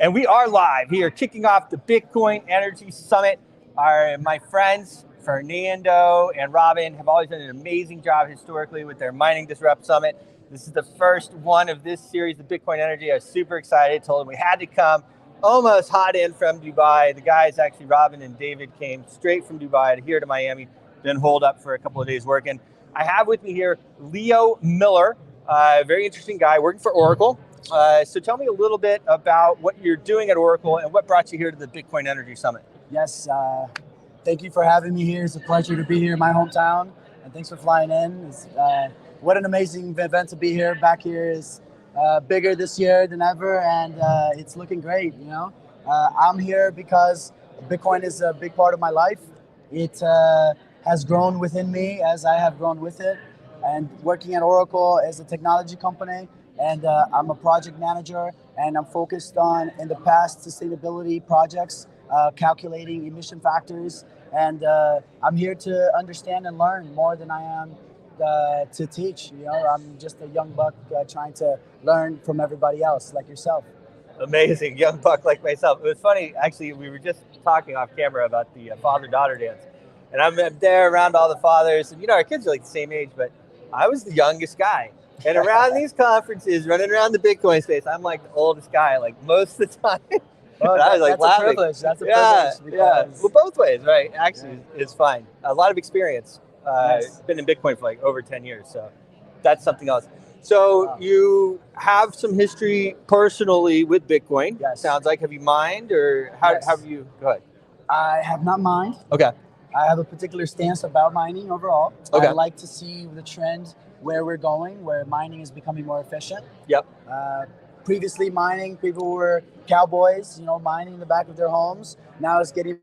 And we are live here, kicking off the Bitcoin Energy Summit. My friends, Fernando and Robin, have always done an amazing job historically with their Mining Disrupt Summit. This is the first one of this series, the Bitcoin Energy. I was super excited, told them we had to come. Almost hot in from Dubai. The guys, actually, Robin and David, came straight from Dubai here to Miami, then holed up for a couple of days working. I have with me here Leo Miller, very interesting guy, working for Oracle. So tell me a little bit about what you're doing at Oracle and what brought you here to the Bitcoin Energy Summit. Yes, thank you for having me here. It's a pleasure to be here in my hometown, and thanks for flying in. What an amazing event to be here. Back here is bigger this year than ever, and it's looking great. You know, I'm here because Bitcoin is a big part of my life. It has grown within me as I have grown with it, and working at Oracle as a technology company. And I'm a project manager, and I'm focused on, in the past, sustainability projects, calculating emission factors. And I'm here to understand and learn more than I am to teach. You know, I'm just a young buck trying to learn from everybody else, like yourself. Amazing, young buck like myself. It was funny, actually, we were just talking off camera about the father-daughter dance. And I'm there around all the fathers, and our kids are like the same age, but I was the youngest guy. And around these conferences, running around the Bitcoin space, I'm like the oldest guy, like most of the time. Well, I was like that's laughing. a privilege. That's a privilege. Yeah. Well, both ways, right? Actually, it's fine. A lot of experience. Nice. Been in Bitcoin for like over 10 years, so that's something else. So you have some history personally with Bitcoin. Yes. Sounds like. Have you mined, or how have you? Go ahead. I have not mined. Okay. I have a particular stance about mining overall. Okay. I like to see the trend where we're going, where mining is becoming more efficient. Yep. Previously, mining, people were cowboys, mining in the back of their homes. Now it's getting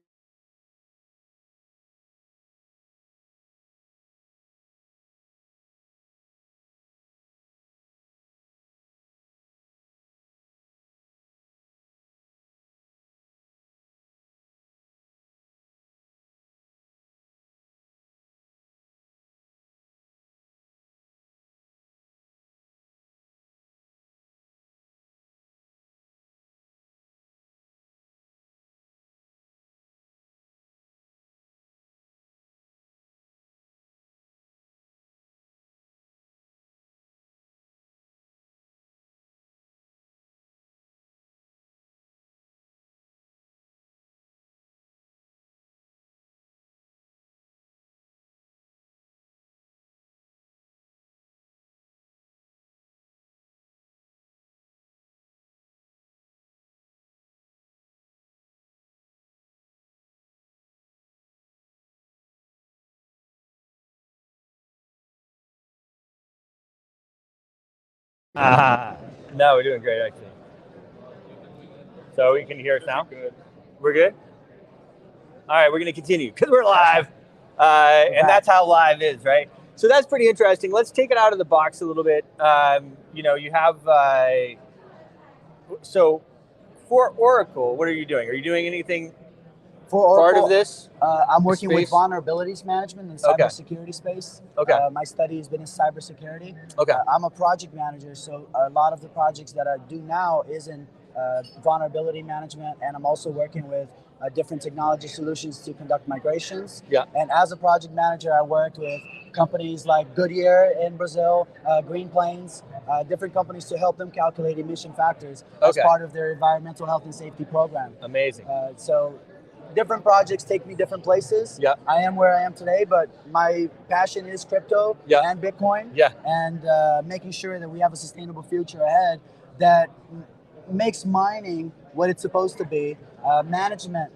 No, we're doing great, actually. So you can hear us now? Good. We're good? All right, we're going to continue because we're live. And that's how live is, right? So that's pretty interesting. Let's take it out of the box a little bit. You have, so for Oracle, what are you doing? Are you doing anything for Oracle, part of this? I'm working space? with vulnerabilities management in the Okay. cybersecurity space. Okay. My study has been in cybersecurity. Okay. I'm a project manager, so a lot of the projects that I do now is in vulnerability management, and I'm also working with different technology solutions to conduct migrations. Yeah. And as a project manager, I worked with companies like Goodyear in Brazil, Green Plains, different companies to help them calculate emission factors as part of their environmental health and safety program. Amazing. So different projects take me different places. Yeah. I am where I am today, but my passion is crypto and Bitcoin. Yeah. And making sure that we have a sustainable future ahead that makes mining what it's supposed to be, a management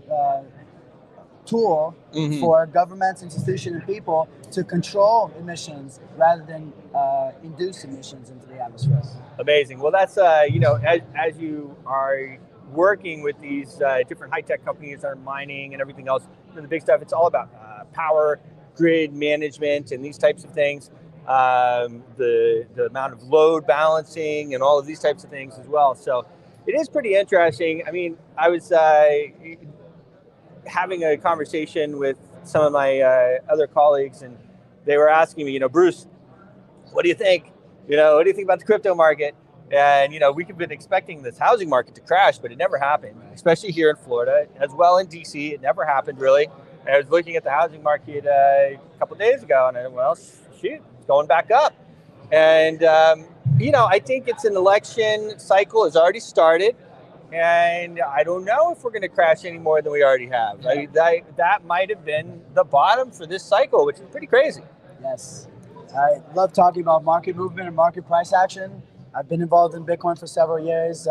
tool for governments, institutions, and people to control emissions rather than induce emissions into the atmosphere. Amazing. Well, that's, as you are working with these different high-tech companies that are mining and everything else, the big stuff, it's all about power, grid management, and these types of things. The amount of load balancing and all of these types of things as well. So it is pretty interesting. I mean, I was having a conversation with some of my other colleagues, and they were asking me, Bruce, what do you think? What do you think about the crypto market? And, we could have been expecting this housing market to crash, but it never happened, especially here in Florida, as well in DC. It never happened, really. And I was looking at the housing market a couple of days ago, and I went, well, shoot, it's going back up. And, I think it's an election cycle has already started. And I don't know if we're going to crash any more than we already have. That might have been the bottom for this cycle, which is pretty crazy. Yes. I love talking about market movement and market price action. I've been involved in Bitcoin for several years,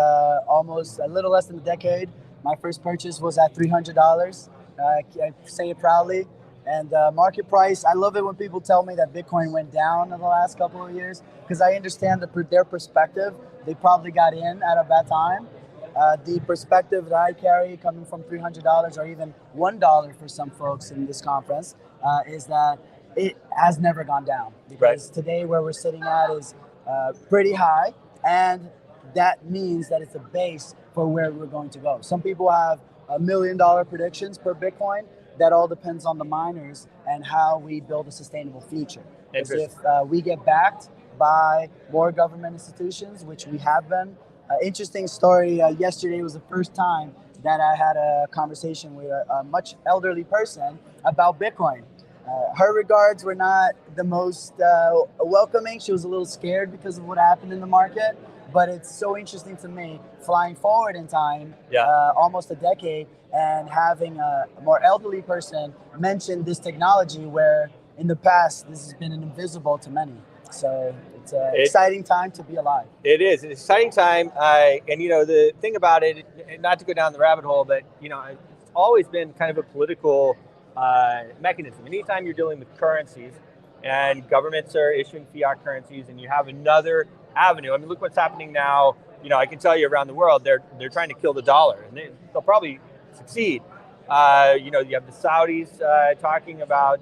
almost a little less than a decade. My first purchase was at $300. I say it proudly. And market price, I love it when people tell me that Bitcoin went down in the last couple of years, because I understand their perspective. They probably got in at a bad time. The perspective that I carry, coming from $300 or even $1 for some folks in this conference, is that it has never gone down. Because today where we're sitting at is pretty high, and that means that it's a base for where we're going to go. Some people have $1 million predictions per Bitcoin. That all depends on the miners and how we build a sustainable future. Because if we get backed by more government institutions, which we have been. Interesting story, yesterday was the first time that I had a conversation with a much elderly person about Bitcoin. Her regards were not the most welcoming. She was a little scared because of what happened in the market. But it's so interesting to me, flying forward in time, almost a decade, and having a more elderly person mention this technology where in the past this has been invisible to many. So it's an exciting time to be alive. It is an exciting time. And the thing about it, not to go down the rabbit hole, but it's always been kind of a political mechanism. Anytime you're dealing with currencies and governments are issuing fiat currencies and you have another avenue. I mean, look what's happening now. I can tell you around the world, they're trying to kill the dollar, and they'll probably succeed. You have the Saudis talking about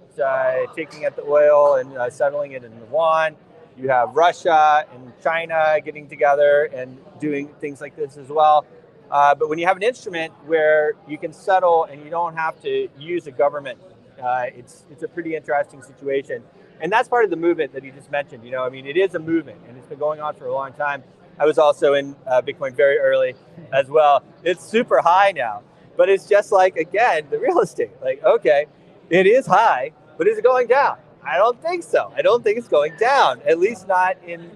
taking at the oil and settling it in the yuan. You have Russia and China getting together and doing things like this as well. But when you have an instrument where you can settle and you don't have to use a government, it's a pretty interesting situation. And that's part of the movement that you just mentioned. It is a movement, and it's been going on for a long time. I was also in Bitcoin very early as well. It's super high now, but it's just like, again, the real estate. Like, okay, it is high, but is it going down? I don't think so. I don't think it's going down, at least not in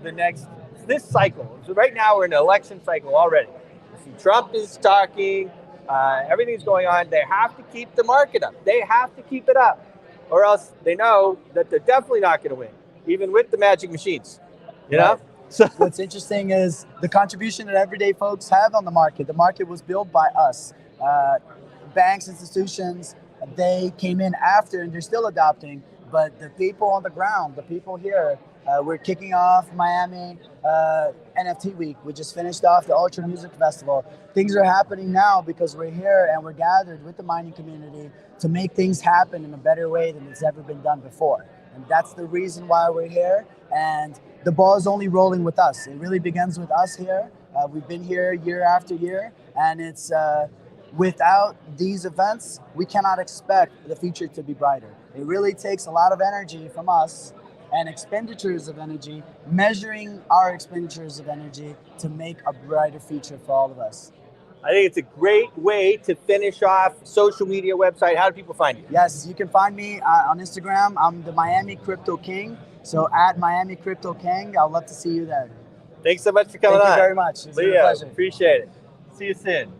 this cycle. So right now we're in an election cycle already. You see Trump is talking, everything's going on. They have to keep the market up. They have to keep it up, or else they know that they're definitely not going to win, even with the magic machines, you know? So what's interesting is the contribution that everyday folks have on the market. The market was built by us. Banks, institutions, they came in after and they're still adopting, but the people on the ground, the people here, we're kicking off Miami NFT Week. We just finished off the Ultra Music Festival. Things are happening now because we're here and we're gathered with the mining community to make things happen in a better way than it's ever been done before. And that's the reason why we're here. And the ball is only rolling with us. It really begins with us here. We've been here year after year, and it's without these events, we cannot expect the future to be brighter. It really takes a lot of energy from us and expenditures of energy, measuring our expenditures of energy to make a brighter future for all of us. I think it's a great way to finish off. Social media website. How do people find you? Yes, you can find me on Instagram. I'm the Miami Crypto King. So at Miami Crypto King, I'd love to see you there. Thanks so much for coming on. Thank you very much. It's been a pleasure. Appreciate it. See you soon.